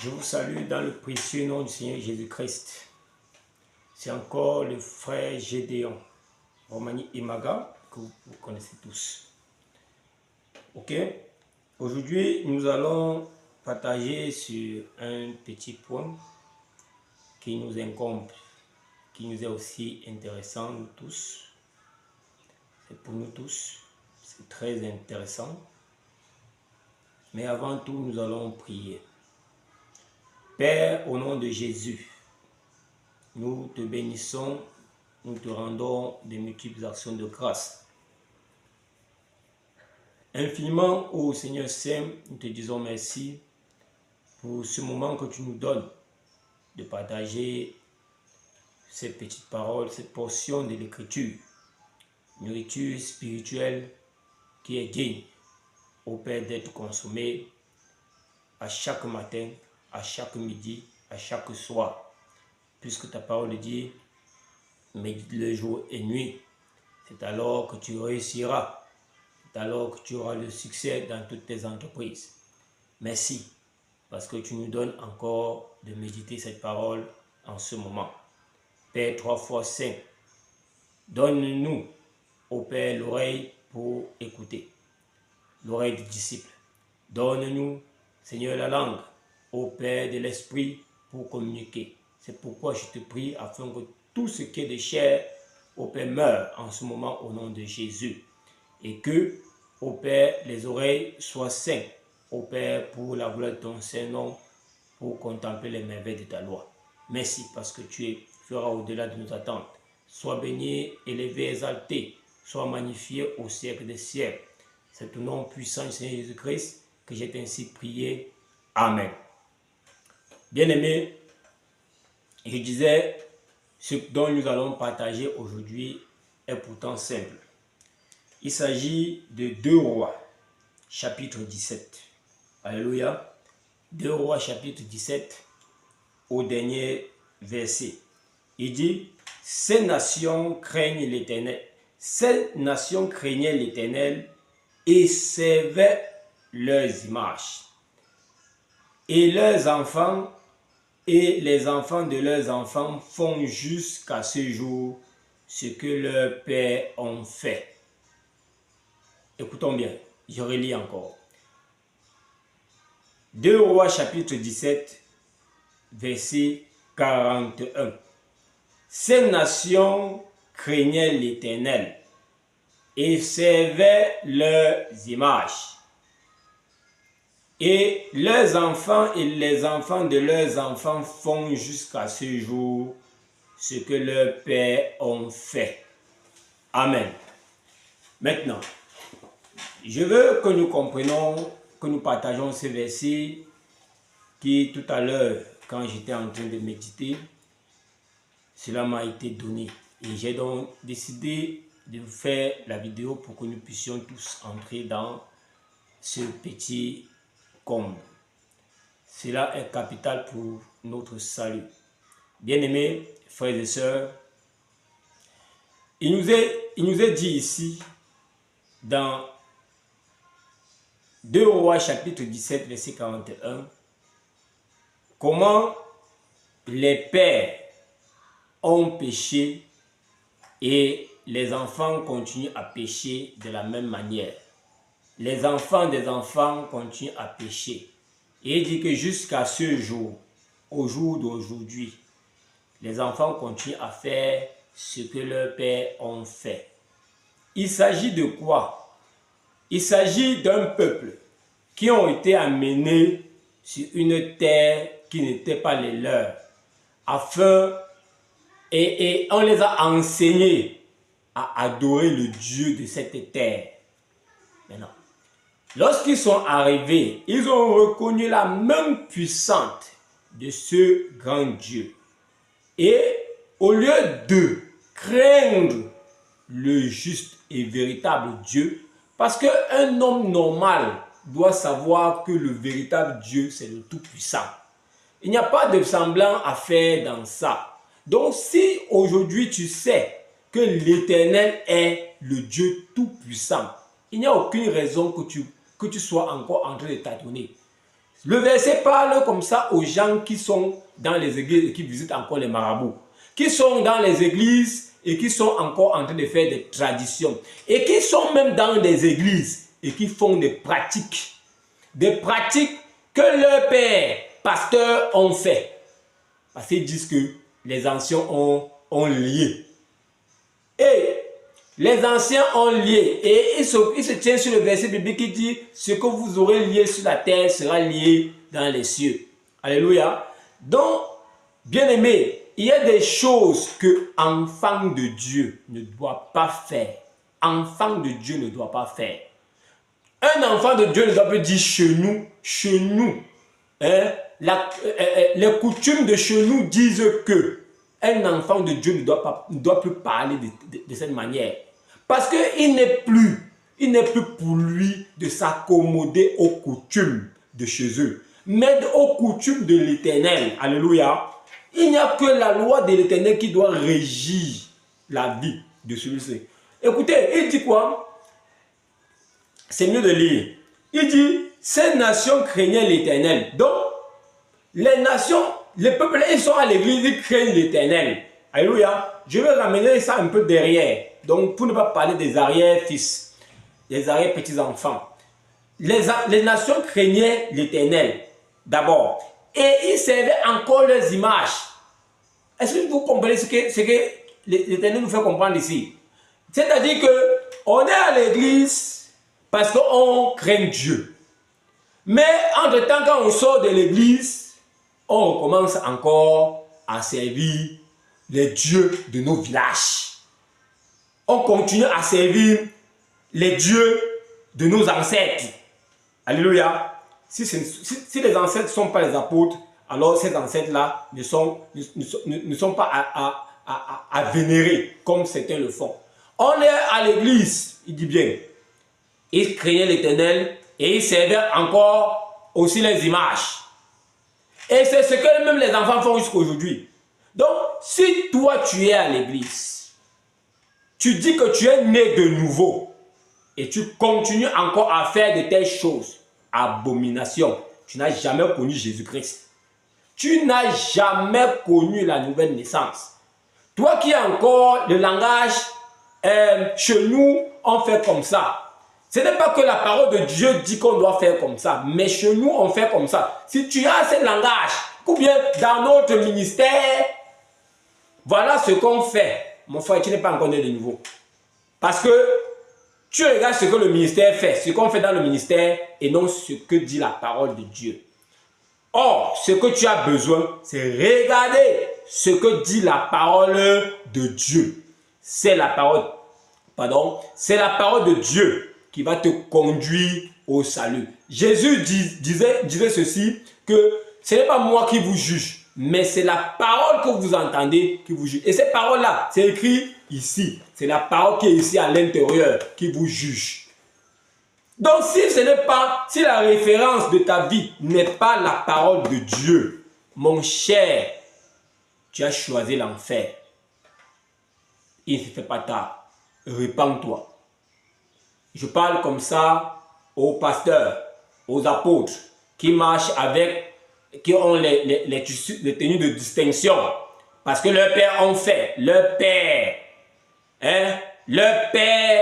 Je vous salue dans le précieux nom du Seigneur Jésus-Christ. C'est encore le frère Gédéon, Romani Imaga, que vous connaissez tous. Ok? Aujourd'hui, nous allons partager sur un petit point qui nous incombe, qui nous est aussi intéressant, nous tous. C'est pour nous tous, c'est très intéressant. Mais avant tout, nous allons prier. Père, au nom de Jésus, nous te bénissons, nous te rendons de multiples actions de grâce. Infiniment, ô Seigneur Saint, nous te disons merci pour ce moment que tu nous donnes de partager ces petites paroles, cette portion de l'Écriture, nourriture spirituelle qui est digne, ô Père, d'être consommée à chaque matin, à chaque midi, à chaque soir. Puisque ta parole dit, médite le jour et nuit, c'est alors que tu réussiras, c'est alors que tu auras le succès dans toutes tes entreprises. Merci, parce que tu nous donnes encore de méditer cette parole en ce moment. Père trois fois saint, donne-nous, ô Père, l'oreille pour écouter, l'oreille du disciple. Donne-nous, Seigneur, la langue, ô Père de l'Esprit, pour communiquer. C'est pourquoi je te prie afin que tout ce qui est de chair, ô Père, meure en ce moment au nom de Jésus. Et que, ô Père, les oreilles soient saines, ô Père, pour la gloire de ton Saint-Nom, pour contempler les merveilles de ta loi. Merci parce que tu feras au-delà de nos attentes. Sois béni, élevé, exalté, sois magnifié au siècle des siècles. C'est au nom puissant du Seigneur Jésus-Christ que j'ai ainsi prié. Amen. Bien-aimés, je disais, ce dont nous allons partager aujourd'hui est pourtant simple. Il s'agit de 2 Rois, chapitre 17. Alléluia. 2 Rois, chapitre 17, au dernier verset. Il dit, ces nations craignent l'Éternel. Ces nations craignaient l'Éternel et servaient leurs images. Et leurs enfants et les enfants de leurs enfants font jusqu'à ce jour ce que leurs pères ont fait. Écoutons bien, je relis encore. 2 Rois chapitre 17, verset 41. Ces nations craignaient l'Éternel et servaient leurs images. Et leurs enfants et les enfants de leurs enfants font jusqu'à ce jour ce que leurs pères ont fait. Amen. Maintenant, je veux que nous comprenions, que nous partageons ce verset qui tout à l'heure, quand j'étais en train de méditer, cela m'a été donné. Et j'ai donc décidé de faire la vidéo pour que nous puissions tous entrer dans ce petit comble. Cela est capital pour notre salut. Bien-aimés, frères et sœurs, il nous est dit ici, dans 2 Rois chapitre 17, verset 41, comment les pères ont péché et les enfants continuent à pécher de la même manière. Les enfants des enfants continuent à pécher. Et il dit que jusqu'à ce jour, au jour d'aujourd'hui, les enfants continuent à faire ce que leurs pères ont fait. Il s'agit de quoi? Il s'agit d'un peuple qui ont été amenés sur une terre qui n'était pas les leurs, et on les a enseignés à adorer le Dieu de cette terre. Maintenant, lorsqu'ils sont arrivés, ils ont reconnu la main puissante de ce grand Dieu. Et au lieu de craindre le juste et véritable Dieu, parce qu'un homme normal doit savoir que le véritable Dieu, c'est le Tout-Puissant. Il n'y a pas de semblant à faire dans ça. Donc si aujourd'hui tu sais que l'Éternel est le Dieu Tout-Puissant, il n'y a aucune raison que tu sois encore en train de tâtonner. Le verset parle comme ça aux gens qui sont dans les églises et qui visitent encore les marabouts, qui sont dans les églises et qui sont encore en train de faire des traditions, et qui sont même dans des églises et qui font des pratiques que leurs pères, pasteurs ont fait. Parce qu'ils disent que les anciens ont lié. Et les anciens ont lié. Et ils se tiennent sur le verset biblique qui dit « Ce que vous aurez lié sur la terre sera lié dans les cieux. » Alléluia. Donc, bien aimé, il y a des choses que enfant de Dieu ne doit pas faire. Enfant de Dieu ne doit pas faire. Un enfant de Dieu ne doit pas dire chez nous. Hein? Les coutumes de chez nous disent que un enfant de Dieu ne doit plus parler de cette manière. Parce qu'il n'est plus pour lui de s'accommoder aux coutumes de chez eux, mais aux coutumes de l'Éternel. Alléluia. Il n'y a que la loi de l'Éternel qui doit régir la vie de celui-ci. Écoutez, il dit quoi? C'est mieux de lire. Il dit, ces nations craignaient l'Éternel. Donc, les nations, les peuples, ils sont à l'église, ils craignent l'Éternel. Alléluia. Je vais ramener ça un peu derrière. Donc, pour ne pas parler des arrière-fils, des arrière-petits-enfants. Les nations craignaient l'Éternel, d'abord. Et ils servaient encore leurs images. Est-ce que vous comprenez ce que l'Éternel nous fait comprendre ici? C'est-à-dire qu'on est à l'église parce qu'on craint Dieu. Mais entre-temps, quand on sort de l'église, on commence encore à servir les dieux de nos villages. On continue à servir les dieux de nos ancêtres. Alléluia. Si les ancêtres ne sont pas les apôtres, alors ces ancêtres-là ne sont pas à vénérer comme certains le font. On est à l'église, il dit bien. Ils craignaient l'Éternel et ils servaient encore aussi les images. Et c'est ce que même les enfants font jusqu'à aujourd'hui. Donc, si toi tu es à l'église, tu dis que tu es né de nouveau et tu continues encore à faire de telles choses, abomination, tu n'as jamais connu Jésus-Christ. Tu n'as jamais connu la nouvelle naissance. Toi qui as encore le langage, chez nous, on fait comme ça. Ce n'est pas que la parole de Dieu dit qu'on doit faire comme ça, mais chez nous, on fait comme ça. Si tu as ce langage, ou bien dans notre ministère, voilà ce qu'on fait. Mon frère, tu n'es pas encore né de nouveau. Parce que tu regardes ce que le ministère fait, ce qu'on fait dans le ministère, et non ce que dit la parole de Dieu. Or, ce que tu as besoin, c'est regarder ce que dit la parole de Dieu. C'est la parole, c'est la parole de Dieu qui va te conduire au salut. Jésus disait ceci, que ce n'est pas moi qui vous juge, mais c'est la parole que vous entendez qui vous juge. Et cette parole-là, c'est écrit ici. C'est la parole qui est ici à l'intérieur qui vous juge. Donc si la référence de ta vie n'est pas la parole de Dieu, mon cher, tu as choisi l'enfer. Il ne se fait pas tard. Répands-toi. Je parle comme ça aux pasteurs, aux apôtres qui marchent avec, qui ont les tenues de distinction. Parce que leurs pères ont fait, leur père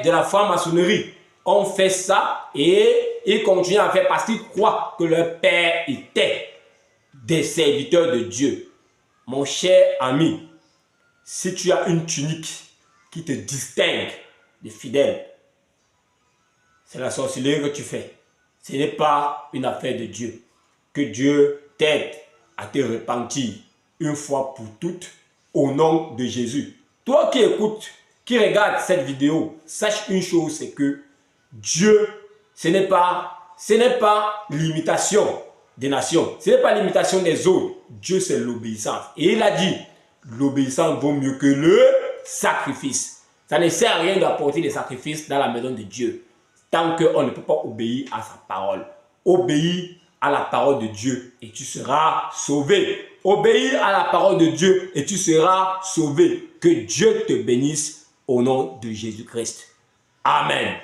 de la franc-maçonnerie ont fait ça et ils continuent à faire parce qu'ils croient que leur père était des serviteurs de Dieu. Mon cher ami, si tu as une tunique qui te distingue des fidèles, c'est la sorcellerie que tu fais. Ce n'est pas une affaire de Dieu. Que Dieu t'aide à te repentir une fois pour toutes au nom de Jésus. Toi qui écoutes, qui regarde cette vidéo, sache une chose, c'est que Dieu, ce n'est pas l'imitation des nations. Ce n'est pas l'imitation des autres. Dieu, c'est l'obéissance. Et il a dit, l'obéissance vaut mieux que le sacrifice. Ça ne sert à rien d'apporter des sacrifices dans la maison de Dieu, tant qu'on ne peut pas obéir à sa parole. Obéis à la parole de Dieu et tu seras sauvé. Obéis à la parole de Dieu et tu seras sauvé. Que Dieu te bénisse au nom de Jésus-Christ. Amen.